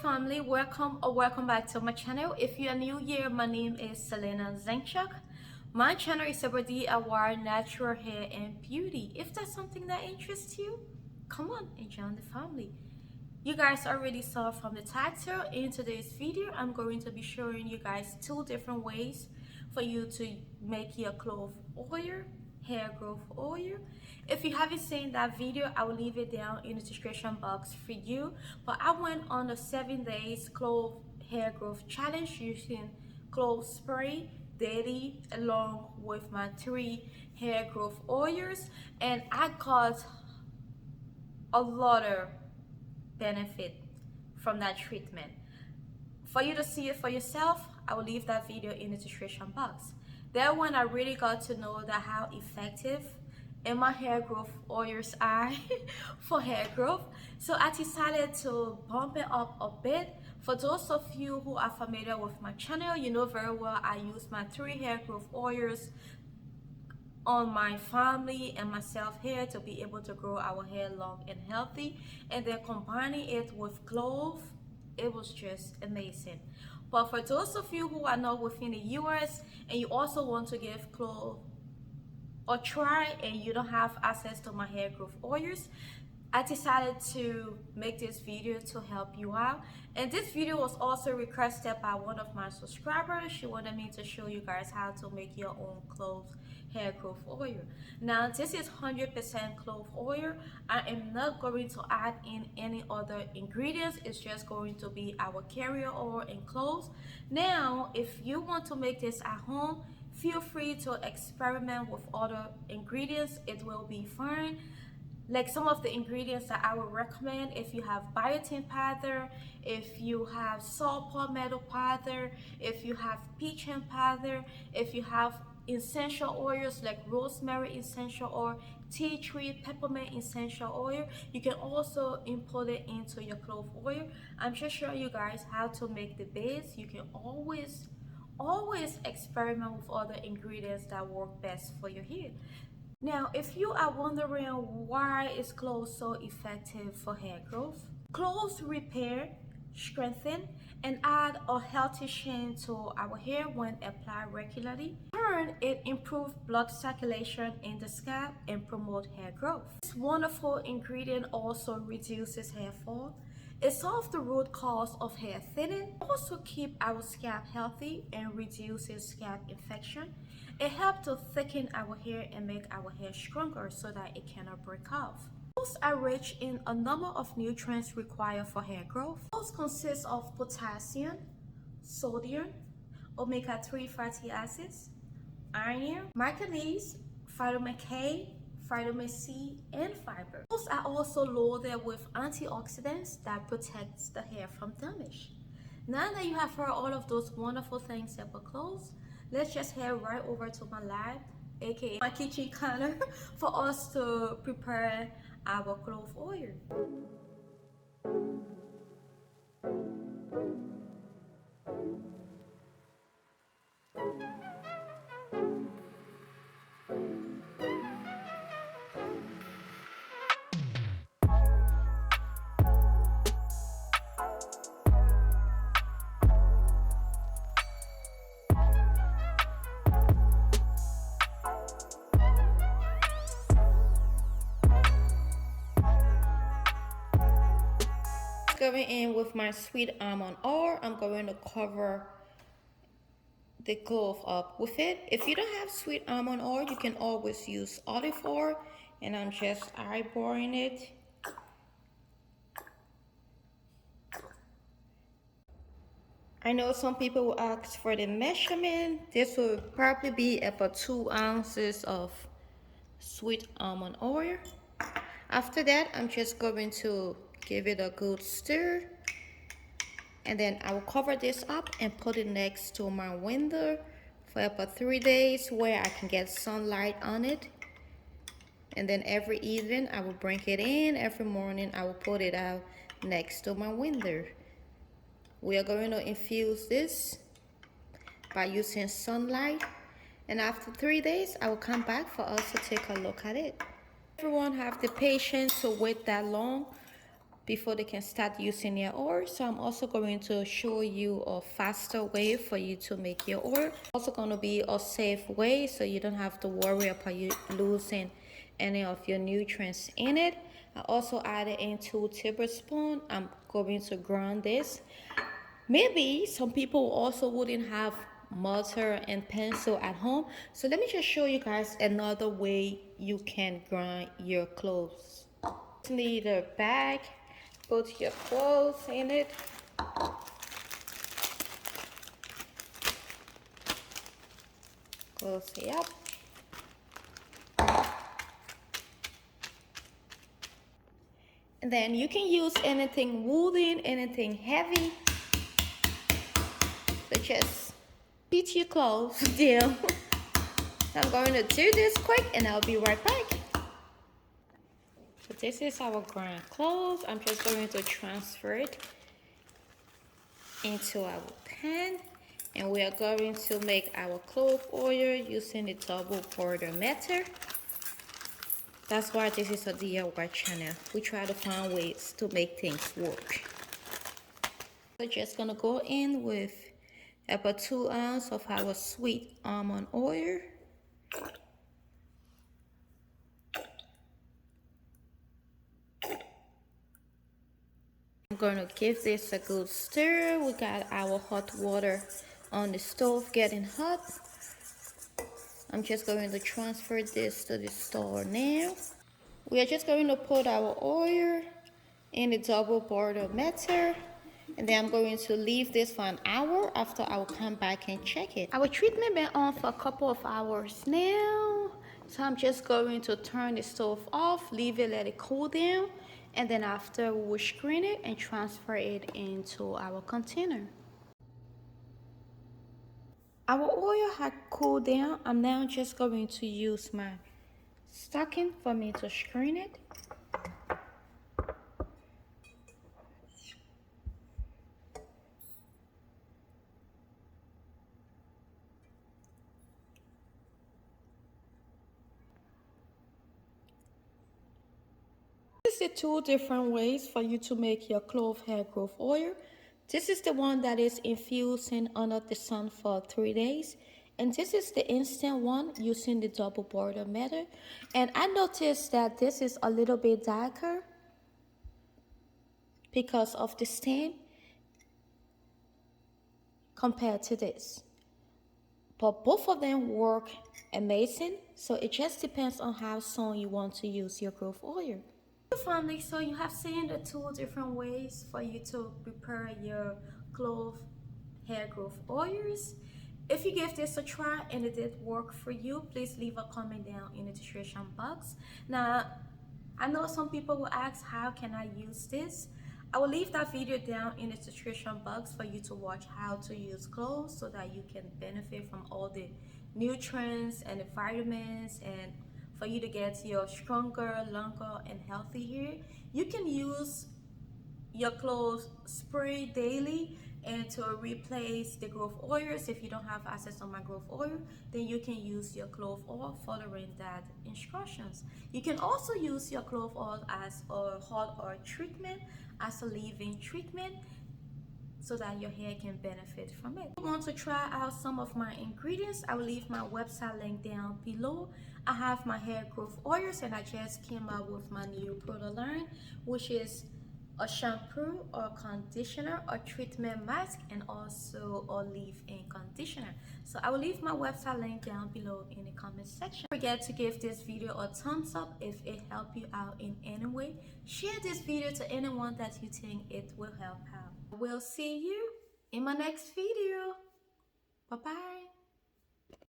family, welcome or welcome back to my channel. If you are new here, my name is Selena Zenchuk. My channel is about DIY natural hair and beauty. If that's something that interests you, come on and join the family. You guys already saw from the title. In today's video, I'm going to be showing you guys two different ways for you to make your clove oil, hair growth oil. If you haven't seen that video, I will leave it down in the description box for you. But I went on a 7 days clove hair growth challenge using clove spray daily along with my 3 hair growth oils, and I got a lot of benefit from that treatment. For you to see it for yourself, I will leave that video in the description box. That one I really got to know that how effective and my hair growth oils are for hair growth. So I decided to bump it up a bit. For those of you who are familiar with my channel, you know very well I use my 3 hair growth oils on my family and myself here to be able to grow our hair long and healthy, and then combining it with clove, it was just amazing. But for those of you who are not within the US and you also want to give clove a try and you don't have access to my hair growth oils, I decided to make this video to help you out. And this video was also requested by one of my subscribers. She wanted me to show you guys how to make your own clove hair growth oil. Now this is 100% clove oil. I am not going to add in any other ingredients. It's just going to be our carrier oil and cloves. Now if you want to make this at home, feel free to experiment with other ingredients. It will be fine. Like some of the ingredients that I would recommend: if you have biotin powder, if you have saw palmetto powder, if you have pecan powder, if you have essential oils like rosemary essential oil, tea tree peppermint essential oil, you can also import it into your clove oil. I'm just showing you guys how to make the base. You can always experiment with other ingredients that work best for your hair. Now, if you are wondering why is cloves so effective for hair growth, cloves repair, strengthen, and add a healthy sheen to our hair when applied regularly. In turn, it improves blood circulation in the scalp and promote hair growth. This wonderful ingredient also reduces hair fall. It solves the root cause of hair thinning, also keep our scalp healthy and reduces scalp infection. It helps to thicken our hair and make our hair stronger so that it cannot break off. Cloves are rich in a number of nutrients required for hair growth. Cloves consist of potassium, sodium, omega-3 fatty acids, iron, manganese, vitamin K, vitamin C, and fiber. Cloves are also loaded with antioxidants that protects the hair from damage. Now that you have heard all of those wonderful things about cloves, let's just head right over to my lab, aka my kitchen counter, for us to prepare our clove oil. Going in with my sweet almond oil, I'm going to cover the clove up with it. If you don't have sweet almond oil, you can always use olive oil, and I'm just eyeballing it. I know some people will ask for the measurement. This will probably be about 2 ounces of sweet almond oil. After that, I'm just going to give it a good stir, and then I will cover this up and put it next to my window for about 3 days where I can get sunlight on it. And then every evening I will bring it in. Every morning I will put it out next to my window. We are going to infuse this by using sunlight, and after 3 days I will come back for us to take a look at it. Everyone have the patience to wait that long before they can start using their oil. So I'm also going to show you a faster way for you to make your oil. Also going to be a safe way so you don't have to worry about you losing any of your nutrients in it. I also added in 2 tablespoons. I'm going to grind this. Maybe some people also wouldn't have mortar and pencil at home. So let me just show you guys another way you can grind your cloves. Need a bag, put your clothes in it. Close it up. And then you can use anything wooden, anything heavy. So just beat your clothes down. I'm going to do this quick and I'll be right back. So this is our ground clove. I'm just going to transfer it into our pan. And we are going to make our clove oil using the double border method. That's why this is a DIY channel. We try to find ways to make things work. We're just gonna go in with about 2 ounces of our sweet almond oil. I'm gonna give this a good stir. We got our hot water on the stove getting hot. I'm just going to transfer this to the store now. We are just going to put our oil in the double border method. And then I'm going to leave this for an hour. After I will come back and check it. Our treatment been on for a couple of hours now. So I'm just going to turn the stove off, leave it, let it cool down. And then after we will screen it and transfer it into our container. Our oil had cooled down. I'm now just going to use my stocking for me to screen it. This is the 2 different ways for you to make your clove hair growth oil. This is the one that is infusing under the sun for 3 days. And this is the instant one using the double border method. And I noticed that this is a little bit darker because of the stain compared to this. But both of them work amazing. So it just depends on how soon you want to use your growth oil. Family, so you have seen the 2 different ways for you to prepare your clove hair growth oils. If you gave this a try and it did work for you, please leave a comment down in the description box. Now, I know some people will ask, how can I use this? I will leave that video down in the description box for you to watch how to use cloves so that you can benefit from all the nutrients and the vitamins, and for you to get your stronger, longer, and healthy hair. You can use your cloves spray daily, and to replace the growth oils, if you don't have access on my growth oil, then you can use your clove oil following that instructions. You can also use your clove oil as a hot oil treatment, as a leave-in treatment, so that your hair can benefit from it. If you want to try out some of my ingredients, I will leave my website link down below. I have my hair growth oils, and I just came out with my new product line, which is a shampoo or conditioner or treatment mask, and also a leave-in conditioner. So I will leave my website link down below in the comment section. Don't forget to give this video a thumbs up if it helped you out in any way. Share this video to anyone that you think it will help out. I will see you in my next video. Bye bye.